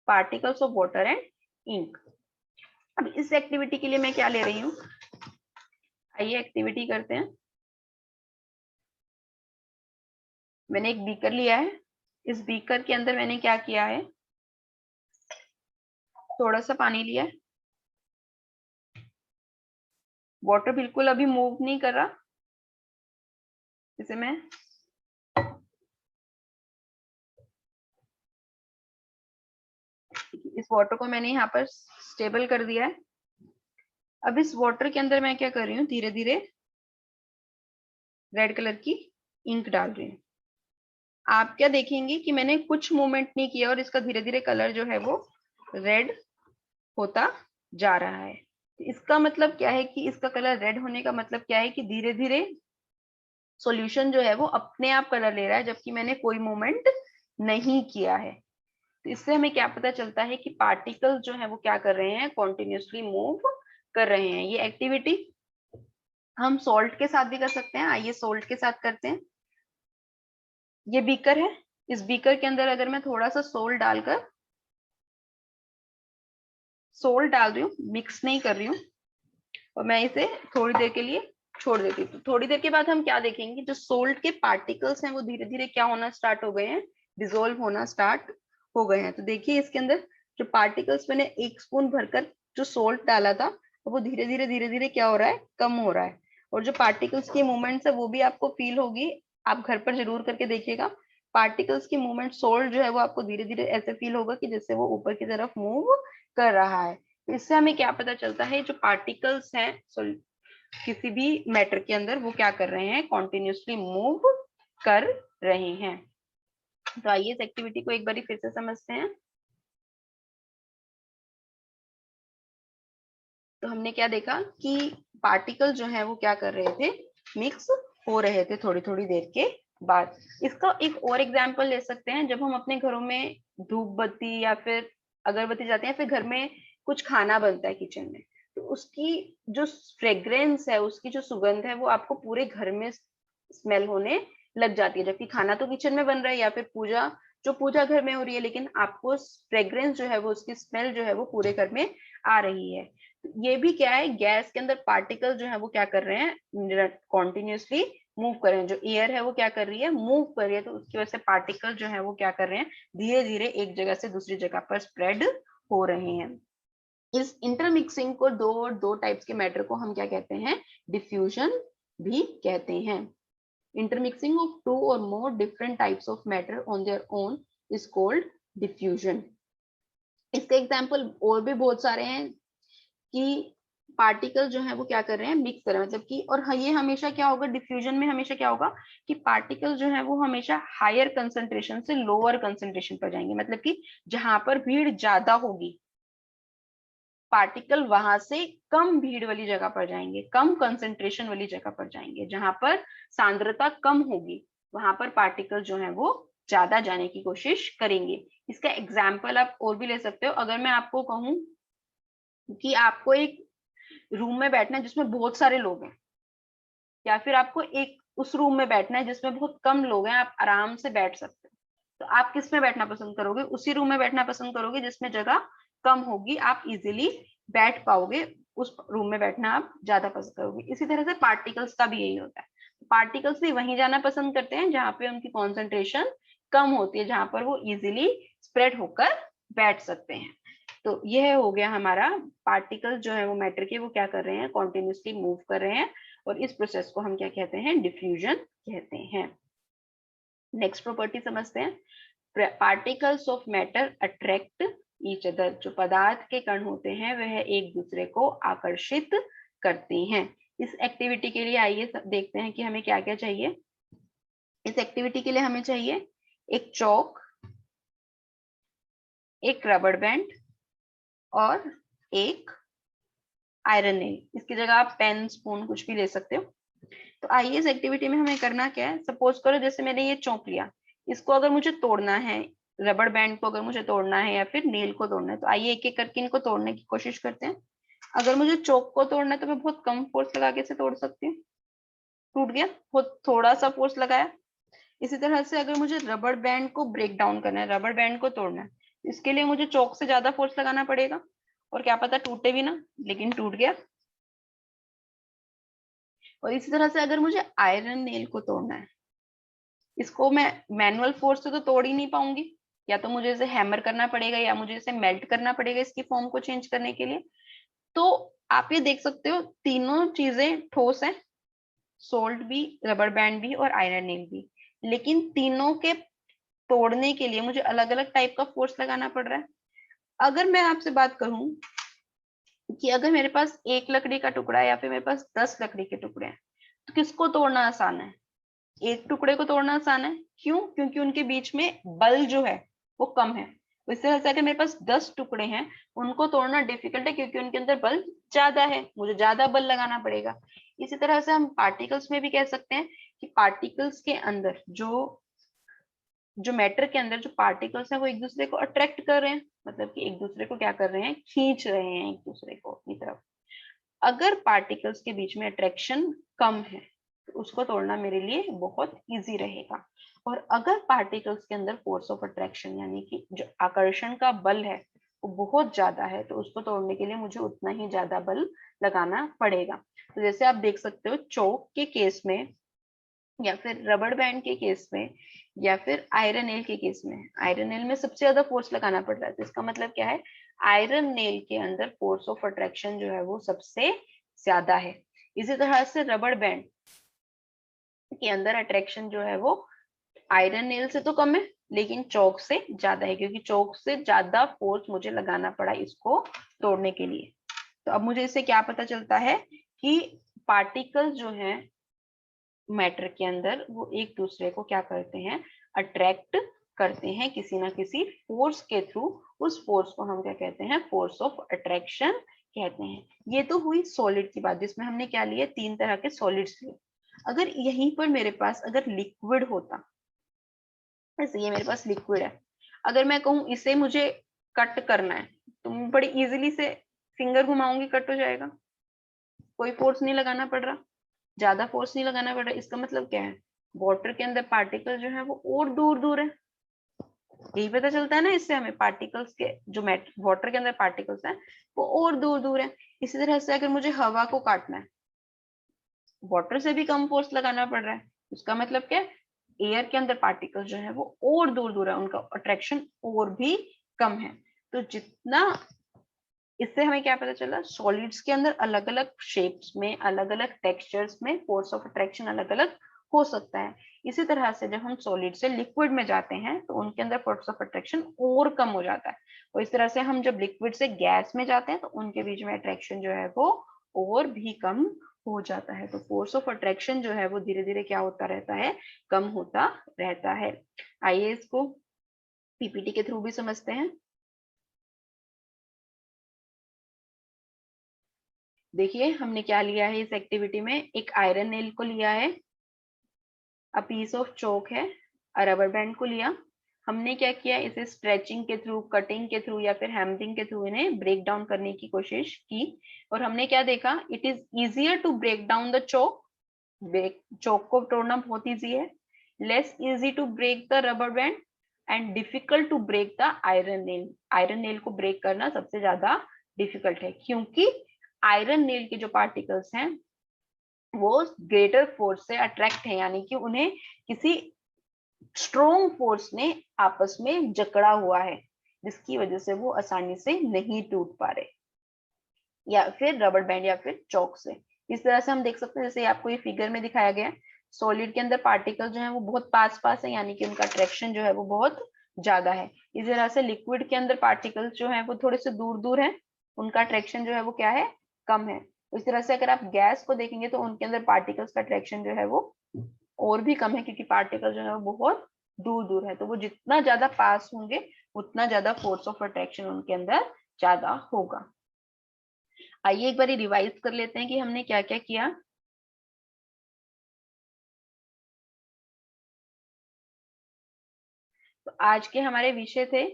particles of water and ink. अब इस activity के लिए मैं क्या ले रही हूँ, आइए एक्टिविटी करते हैं। मैंने एक बीकर लिया है, इस बीकर के अंदर मैंने क्या किया है, थोड़ा सा पानी लिया है, वाटर बिल्कुल अभी मूव नहीं कर रहा, इसे मैं इस वाटर को मैंने यहाँ पर स्टेबल कर दिया है। अब इस वाटर के अंदर मैं क्या कर रही हूँ, धीरे धीरे रेड कलर की इंक डाल रही हूँ। आप क्या देखेंगे कि मैंने कुछ मूवमेंट नहीं किया और इसका धीरे धीरे कलर जो है वो रेड होता जा रहा है। इसका मतलब क्या है कि इसका कलर रेड होने का मतलब क्या है कि धीरे धीरे सॉल्यूशन जो है वो अपने आप कलर ले रहा है, जबकि मैंने कोई मूवमेंट नहीं किया है। तो इससे हमें क्या पता चलता है कि पार्टिकल जो है वो क्या कर रहे हैं, कॉन्टिन्यूसली मूव कर रहे हैं। ये एक्टिविटी हम सॉल्ट के साथ भी कर सकते हैं। आइए सॉल्ट के साथ करते हैं। ये बीकर है, इस बीकर के अंदर अगर मैं थोड़ा सा सोल्ट डाल रही हूँ, मिक्स नहीं कर रही हूँ, और मैं इसे थोड़ी देर के लिए छोड़ देती हूँ। थोड़ी देर के बाद हम क्या देखेंगे, जो सोल्ट के पार्टिकल्स हैं वो धीरे धीरे क्या होना स्टार्ट हो गए हैं, डिसोल्व होना स्टार्ट हो गए हैं। तो देखिए इसके अंदर जो पार्टिकल्स मैंने 1 स्पून भरकर जो सोल्ट डाला था, वो धीरे धीरे क्या हो रहा है, कम हो रहा है। और जो पार्टिकल्स की मूवमेंट्स है वो भी आपको फील होगी, आप घर पर जरूर करके देखिएगा। पार्टिकल्स की मूवमेंट, सोल्ट जो है वो आपको धीरे धीरे ऐसे फील होगा कि जैसे वो ऊपर की तरफ मूव कर रहा है। इससे हमें क्या पता चलता है, जो पार्टिकल्स हैं किसी भी मैटर के अंदर वो क्या कर रहे हैं, कॉन्टिन्यूसली मूव कर रहे हैं। तो आइए इस एक्टिविटी को एक बार फिर से समझते हैं। तो हमने क्या देखा कि पार्टिकल जो है वो क्या कर रहे थे, मिक्स हो रहे थे थोड़ी थोड़ी देर के बाद। इसका एक और एग्जांपल ले सकते हैं, जब हम अपने घरों में धूप बत्ती या फिर अगरबत्ती जाते हैं, फिर घर में कुछ खाना बनता है किचन में, तो उसकी जो फ्रेग्रेंस है, उसकी जो सुगंध है वो आपको पूरे घर में स्मेल होने लग जाती है। जबकि खाना तो किचन में बन रहा है या फिर पूजा घर में हो रही है, लेकिन आपको फ्रेग्रेंस जो है वो, उसकी स्मेल जो है वो पूरे घर में आ रही है। ये भी क्या है, गैस के अंदर पार्टिकल जो है वो क्या कर रहे हैं, कॉन्टिन्यूसली मूव कर रहे हैं। जो एयर है वो क्या कर रही है, मूव कर रही है। तो उसकी वजह से पार्टिकल जो है वो क्या कर रहे हैं, धीरे धीरे एक जगह से दूसरी जगह पर स्प्रेड हो रहे हैं। इस इंटरमिक्सिंग को, दो टाइप्स के मैटर को हम क्या कहते हैं, डिफ्यूजन भी कहते हैं। इंटरमिक्सिंग ऑफ टू और more different types of matter on their own is called diffusion. इसके एग्जाम्पल और भी बहुत सारे हैं कि पार्टिकल जो है वो क्या कर रहे हैं, मिक्स कर रहे हैं। मतलब कि, और ये हमेशा क्या होगा, डिफ्यूजन में हमेशा क्या होगा कि पार्टिकल जो है वो हमेशा हायर कंसंट्रेशन से लोअर कंसंट्रेशन पर जाएंगे। मतलब कि जहां पर भीड़ ज्यादा होगी, पार्टिकल वहां से कम भीड़ वाली जगह पर जाएंगे, कम कंसंट्रेशन वाली जगह पर जाएंगे। जहां पर सांद्रता कम होगी, वहां पर पार्टिकल जो है वो ज्यादा जाने की कोशिश करेंगे। इसका एग्जाम्पल आप और भी ले सकते हो। अगर मैं आपको कहूं कि आपको एक रूम में बैठना है जिसमें बहुत सारे लोग हैं, या फिर आपको एक उस रूम में बैठना है जिसमें बहुत कम लोग हैं, आप आराम से बैठ सकते हो, तो आप किस में बैठना पसंद करोगे, उसी रूम में बैठना पसंद करोगे जिसमें जगह कम होगी, आप इजिली बैठ पाओगे, उस रूम में बैठना आप ज्यादा पसंद करोगे। इसी तरह से पार्टिकल्स का भी यही होता है। पार्टिकल्स भी वहीं जाना पसंद करते हैं जहां पे उनकी कॉन्सेंट्रेशन कम होती है, जहां पर वो इजिली स्प्रेड होकर बैठ सकते हैं। तो यह हो गया हमारा, पार्टिकल जो है वो मैटर के वो क्या कर रहे हैं, कॉन्टिन्यूसली मूव कर रहे हैं, और इस प्रोसेस को हम क्या कहते हैं, डिफ्यूजन कहते हैं। नेक्स्ट प्रॉपर्टी समझते हैं। Particles of matter attract each other. जो पदार्थ के कण होते हैं वह एक दूसरे को आकर्षित करते हैं। इस एक्टिविटी के लिए आइए देखते हैं कि हमें क्या क्या चाहिए। इस एक्टिविटी के लिए हमें चाहिए एक चौक, एक रबड़ बैंड और एक आयरन नेल। इसकी जगह आप पेन, स्पून कुछ भी ले सकते हो। तो आइए इस एक्टिविटी में हमें करना क्या है। सपोज करो जैसे मैंने ये चौक लिया, इसको अगर मुझे तोड़ना है, रबड़ बैंड को अगर मुझे तोड़ना है या फिर नेल को तोड़ना है, तो आइए एक एक करके इनको तोड़ने की कोशिश करते हैं। अगर मुझे चौक को तोड़ना है तो मैं बहुत कम फोर्स लगा के इसे तोड़ सकती हूँ, टूट गया, बहुत थोड़ा सा फोर्स लगाया। इसी तरह से अगर मुझे रबड़ बैंड को ब्रेक डाउन करना है, रबड़ बैंड को तोड़ना है, इसके लिए मुझे चौक से ज्यादा फोर्स लगाना पड़ेगा, और क्या पता टूटे भी ना, लेकिन टूट गया। और इसी तरह से अगर मुझे आयरन नेल को तोड़ना है, इसको मैं मैनुअल फोर्स से तो तोड़ ही नहीं पाऊंगी, या तो मुझे इसे हैमर करना पड़ेगा या मुझे इसे मेल्ट करना पड़ेगा इसकी फॉर्म को चेंज करने के लिए। तो आप ये देख सकते हो तीनों चीजें ठोस है, सोल्ट भी, रबर बैंड भी और आयरन नेल भी, लेकिन तीनों के तोड़ने के लिए मुझे अलग अलग टाइप का फोर्स लगाना पड़ रहा है। अगर मैं आपसे बात करूं कि अगर मेरे पास एक लकड़ी का टुकड़ा है या फिर मेरे पास 10 लकड़ी के टुकड़े हैं, तो किसको तोड़ना आसान है, एक टुकड़े को तोड़ना आसान है। क्यों? क्योंकि उनके बीच में बल जो है वो कम है। इस तरह से अगर मेरे पास 10 टुकड़े हैं, उनको तोड़ना डिफिकल्ट है क्योंकि उनके अंदर बल ज्यादा है, मुझे ज्यादा बल लगाना पड़ेगा। इसी तरह से हम पार्टिकल्स में भी कह सकते हैं कि पार्टिकल्स के अंदर जो मैटर के अंदर जो पार्टिकल्स हैं वो एक दूसरे को अट्रैक्ट कर रहे हैं, मतलब कि एक दूसरे को क्या कर रहे हैं, खींच रहे हैं एक दूसरे को अपनी तरफ। अगर पार्टिकल्स के बीच में अट्रैक्शन कम है तो उसको तोड़ना मेरे लिए बहुत इजी रहेगा। और अगर पार्टिकल्स के अंदर फोर्स ऑफ अट्रैक्शन यानी कि जो आकर्षण का बल है वो बहुत ज्यादा है, तो उसको तोड़ने के लिए मुझे उतना ही ज्यादा बल लगाना पड़ेगा। तो जैसे आप देख सकते हो चौक के केस में, या फिर रबड़ बैंड के केस में, या फिर आयरन नेल के केस में, आयरन नेल में सबसे ज्यादा फोर्स लगाना पड़ रहा है। तो इसका मतलब क्या है, आयरन नेल के अंदर फोर्स ऑफ अट्रैक्शन जो है वो सबसे ज्यादा है। इसी तरह से रबड़ बैंड के अंदर अट्रैक्शन जो है वो आयरन नेल से तो कम है लेकिन चौक से ज्यादा है, क्योंकि चौक से ज्यादा फोर्स मुझे लगाना पड़ा इसको तोड़ने के लिए। तो अब मुझे इससे क्या पता चलता है कि पार्टिकल जो है मैटर के अंदर वो एक दूसरे को क्या करते हैं, अट्रैक्ट करते हैं किसी ना किसी फोर्स के थ्रू। उस फोर्स को हम क्या कहते हैं, फोर्स ऑफ अट्रैक्शन कहते हैं। ये तो हुई सॉलिड की बात, जिसमें हमने क्या लिए, 3 तरह के सॉलिड्स लिए। अगर यहीं पर मेरे पास अगर लिक्विड होता, जैसे ये मेरे पास लिक्विड है, अगर मैं कहूं इसे मुझे कट करना है तो मैं बड़ी इजीली से फिंगर घुमाऊंगी, कट हो जाएगा, कोई फोर्स नहीं लगाना पड़ रहा, ज्यादा फोर्स नहीं लगाना पड़ रहा। इसका मतलब क्या है, वाटर के अंदर पार्टिकल जो है वो और दूर दूर है। यही पता चलता है ना इससे हमें, पार्टिकल्स के जो वाटर के अंदर पार्टिकल्स हैं वो और दूर दूर है। इसी तरह से अगर मुझे हवा को काटना है, वाटर से भी कम फोर्स लगाना पड़ रहा है। उसका मतलब क्या है, एयर के अंदर पार्टिकल्स जो है वो और दूर दूर है, उनका अट्रैक्शन और भी कम है। तो जितना, इससे हमें क्या पता चला, सॉलिड्स के अंदर अलग अलग शेप्स में, अलग अलग टेक्सचर्स में फोर्स ऑफ अट्रैक्शन अलग अलग हो सकता है। इसी तरह से जब हम सॉलिड से लिक्विड में जाते हैं तो उनके अंदर फोर्स ऑफ अट्रैक्शन और कम हो जाता है। और इस तरह से हम जब लिक्विड से गैस में जाते हैं तो उनके बीच में अट्रैक्शन जो है वो और भी कम हो जाता है। तो फोर्स ऑफ अट्रैक्शन जो है वो धीरे धीरे क्या होता रहता है, कम होता रहता है। आइए इसको पीपीटी के थ्रू भी समझते हैं। देखिए हमने क्या लिया है इस एक्टिविटी में, एक आयरन नेल को लिया है, अ पीस ऑफ चौक है, रबर बैंड को लिया। हमने क्या किया, इसे स्ट्रेचिंग के थ्रू, कटिंग के थ्रू या फिर हैमरिंग के थ्रू इन्हें ब्रेक डाउन करने की कोशिश की। और हमने क्या देखा, it is easier to break down the chalk, chalk को तोड़ना बहुत इजी है, less easy to break the rubber band and difficult to break the iron nail. Iron nail को ब्रेक करना सबसे ज्यादा डिफिकल्ट है, क्योंकि आयरन नेल के जो पार्टिकल्स हैं वो ग्रेटर फोर्स से अट्रैक्ट है, यानी कि उन्हें किसी स्ट्रोंग फोर्स ने आपस में जकड़ा हुआ है, जिसकी वजह से वो आसानी से नहीं टूट पा रहे, या फिर रबर बैंड या फिर चौक से। इस तरह से हम देख सकते हैं, जैसे आपको ये फिगर में दिखाया गया है, सॉलिड के अंदर पार्टिकल जो है वो बहुत पास पास है, यानी कि उनका अट्रैक्शन जो है वो बहुत ज्यादा है। इस तरह से लिक्विड के अंदर पार्टिकल्स जो है वो थोड़े से दूर दूर है, उनका अट्रैक्शन जो है वो क्या है, कम है। इस तरह से अगर आप गैस को देखेंगे तो उनके अंदर पार्टिकल्स का अट्रैक्शन जो है वो और भी कम है, क्योंकि पार्टिकल जो है वो बहुत दूर दूर है। तो वो जितना ज्यादा पास होंगे उतना ज्यादा फोर्स ऑफ अट्रैक्शन उनके अंदर ज्यादा होगा। आइए एक बार रिवाइज कर लेते हैं कि हमने क्या क्या किया। तो आज के हमारे विषय थे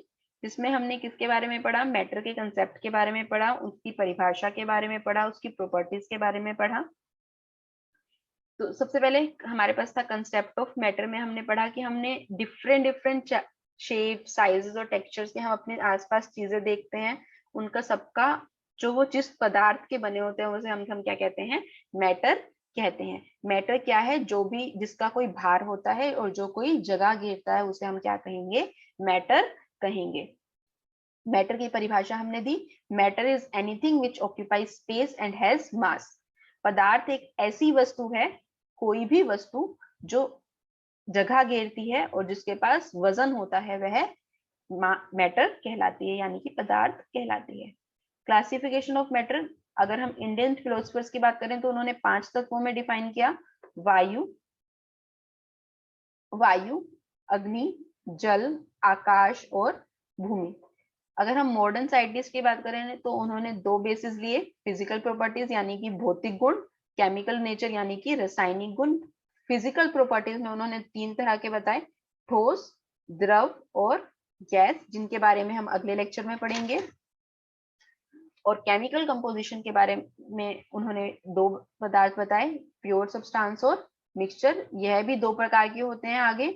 जिसमें हमने किसके बारे में पढ़ा, मैटर के कंसेप्ट के बारे में पढ़ा, उसकी परिभाषा के बारे में पढ़ा, उसकी प्रॉपर्टीज के बारे में पढ़ा। तो सबसे पहले हमारे पास था कंसेप्ट ऑफ मैटर में हमने पढ़ा कि हमने डिफरेंट डिफरेंट शेप, साइजेस और टेक्सचर्स के हम अपने आसपास चीजें देखते हैं, उनका सबका जो वो जिस पदार्थ के बने होते हैं उसे हम क्या कहते हैं, मैटर कहते हैं। मैटर क्या है, जो भी जिसका कोई भार होता है और जो कोई जगह घेरता है उसे हम क्या कहेंगे, मैटर कहेंगे। मैटर की परिभाषा हमने दी, matter is anything which occupies space and has mass. पदार्थ एक ऐसी वस्तु है, कोई भी वस्तु जो जगह घेरती है और जिसके पास वजन होता है, वह मैटर कहलाती है, यानी कि पदार्थ कहलाती है। क्लासिफिकेशन ऑफ मैटर, अगर हम इंडियन फिलोसफर्स की बात करें तो उन्होंने 5 तत्वों में डिफाइन किया, वायु, वायु, अग्नि, जल, आकाश और भूमि। अगर हम मॉडर्न साइंटिस्ट की बात करें तो उन्होंने दो बेसिस लिए, फिजिकल प्रॉपर्टीज यानी कि भौतिक गुण, केमिकल नेचर यानी कि रासायनिक गुण। फिजिकल प्रॉपर्टीज में उन्होंने तीन तरह के बताए, ठोस, द्रव और गैस, जिनके बारे में हम अगले लेक्चर में पढ़ेंगे। और केमिकल कंपोजिशन के बारे में उन्होंने दो पदार्थ बताए, प्योर सब्सटेंस और मिक्सचर। यह भी दो प्रकार के होते हैं आगे,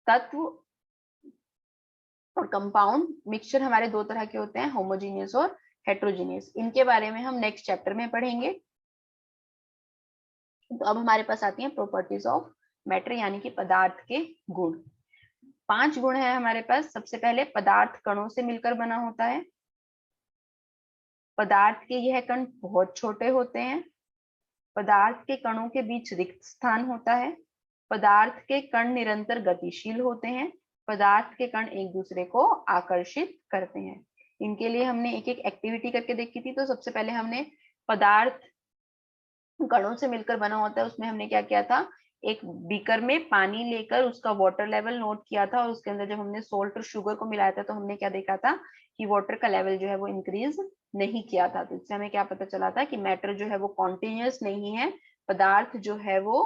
तत्व और कंपाउंड। मिक्सचर हमारे दो तरह के होते हैं, होमोजीनियस और हेट्रोजीनियस। इनके बारे में हम नेक्स्ट चैप्टर में पढ़ेंगे। तो अब हमारे पास आती हैं प्रॉपर्टीज ऑफ मैटर यानी कि पदार्थ के गुण। 5 गुण है हमारे पास। सबसे पहले, पदार्थ कणों से मिलकर बना होता है। पदार्थ के यह कण बहुत छोटे होते हैं। पदार्थ के कणों के बीच रिक्त स्थान होता है। पदार्थ के कण निरंतर गतिशील होते हैं। पदार्थ के कण एक दूसरे को आकर्षित करते हैं। इनके लिए हमने एक एक एक्टिविटी करके देखी थी। तो सबसे पहले हमने पदार्थ कणों से मिलकर बना होता है, उसमें हमने क्या किया था, एक बीकर में पानी लेकर उसका वाटर लेवल नोट किया था, और उसके अंदर जब हमने सोल्ट और शुगर को मिलाया था तो हमने क्या देखा था कि वाटर का लेवल जो है वो इंक्रीज नहीं किया था। तो इससे हमें क्या पता चला था कि मैटर जो है वो कॉन्टिन्यूस नहीं है, पदार्थ जो है वो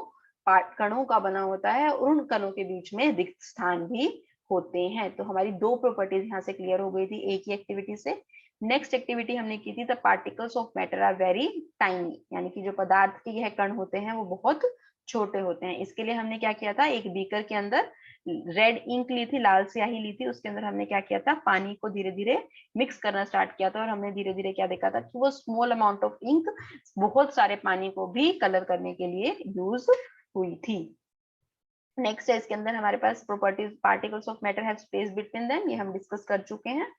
कणों का बना होता है और उन कणों के बीच में रिक्त स्थान भी होते हैं। तो हमारी दो प्रॉपर्टीज यहाँ से क्लियर हो गई थी एक ही एक्टिविटी से। नेक्स्ट एक्टिविटी हमने की थी, the particles of matter are very tiny, यानी कि जो पदार्थ के यह कण होते हैं वो बहुत छोटे होते हैं। इसके लिए हमने क्या किया था, एक बीकर के अंदर रेड इंक ली थी, लाल स्याही ली थी, उसके अंदर हमने क्या किया था, पानी को धीरे धीरे मिक्स करना स्टार्ट किया था, और हमने धीरे धीरे क्या देखा था कि वो स्मॉल अमाउंट ऑफ इंक बहुत सारे पानी को भी कलर करने के लिए यूज हुई थी। नेक्स्ट है इसके अंदर हमारे पास properties, particles of matter have space between them, ये हम डिस्कस कर चुके हैं।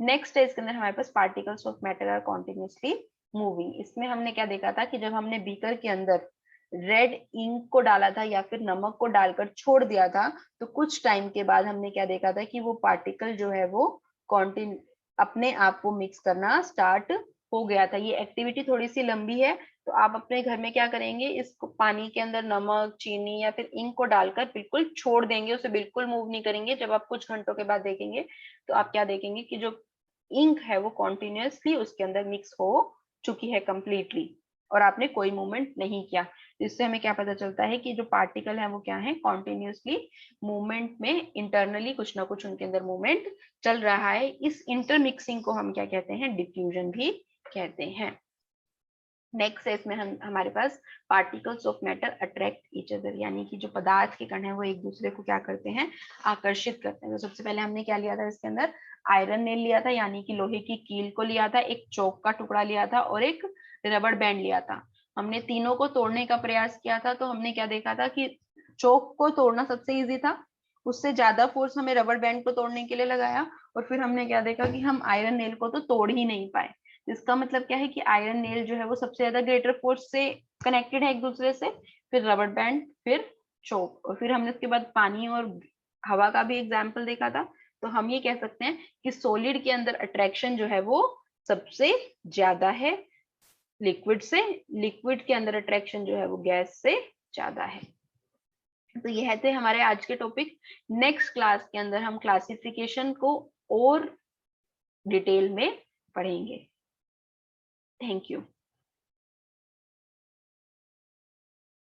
नेक्स्ट है इसके अंदर हमारे पास particles of matter are continuously moving. इसमें हमने क्या देखा था कि जब हमने बीकर के अंदर रेड इंक को डाला था या फिर नमक को डालकर छोड़ दिया था, तो कुछ टाइम के बाद हमने क्या देखा था कि वो पार्टिकल जो है वो कॉन्टिन्यू अपने आप को मिक्स करना स्टार्ट हो गया था। ये एक्टिविटी थोड़ी सी लंबी है, तो आप अपने घर में क्या करेंगे, इसको पानी के अंदर नमक, चीनी या फिर इंक को डालकर बिल्कुल छोड़ देंगे, उसे बिल्कुल मूव नहीं करेंगे। जब आप कुछ घंटों के बाद देखेंगे तो आप क्या देखेंगे कि जो इंक है वो कॉन्टिन्यूसली उसके अंदर मिक्स हो चुकी है कंप्लीटली, और आपने कोई मूवमेंट नहीं किया। इससे हमें क्या पता चलता है कि जो पार्टिकल है वो क्या है, कॉन्टिन्यूसली मूवमेंट में, इंटरनली कुछ ना कुछ उनके अंदर मूवमेंट चल रहा है। इस इंटरमिक्सिंग को हम क्या कहते हैं, डिफ्यूजन भी कहते हैं। नेक्स्ट है इसमें हमारे पास particles of matter attract each other, यानी कि जो पदार्थ के कण है वो एक दूसरे को क्या करते हैं, आकर्षित करते हैं। तो सबसे पहले हमने क्या लिया था इसके अंदर, आयरन नेल लिया था, यानी कि लोहे की कील को लिया था, एक चौक का टुकड़ा लिया था और एक रबड़ बैंड लिया था। हमने तीनों को तोड़ने का प्रयास किया था। तो हमने क्या देखा था कि चौक को तोड़ना सबसे ईजी था, उससे ज्यादा फोर्स हमें रबड़ बैंड को तोड़ने के लिए लगाया, और फिर हमने क्या देखा कि हम आयरन नेल को तो तोड़ ही नहीं पाए। इसका मतलब क्या है कि आयरन नेल जो है वो सबसे ज्यादा ग्रेटर फोर्स से कनेक्टेड है एक दूसरे से, फिर रबर बैंड, फिर चोक, और फिर हमने उसके बाद पानी और हवा का भी एग्जाम्पल देखा था। तो हम ये कह सकते हैं कि सॉलिड के अंदर अट्रैक्शन जो है वो सबसे ज्यादा है लिक्विड से, लिक्विड के अंदर अट्रैक्शन जो है वो गैस से ज्यादा है। तो यह थे हमारे आज के टॉपिक। नेक्स्ट क्लास के अंदर हम क्लासिफिकेशन को और डिटेल में पढ़ेंगे। Thank you.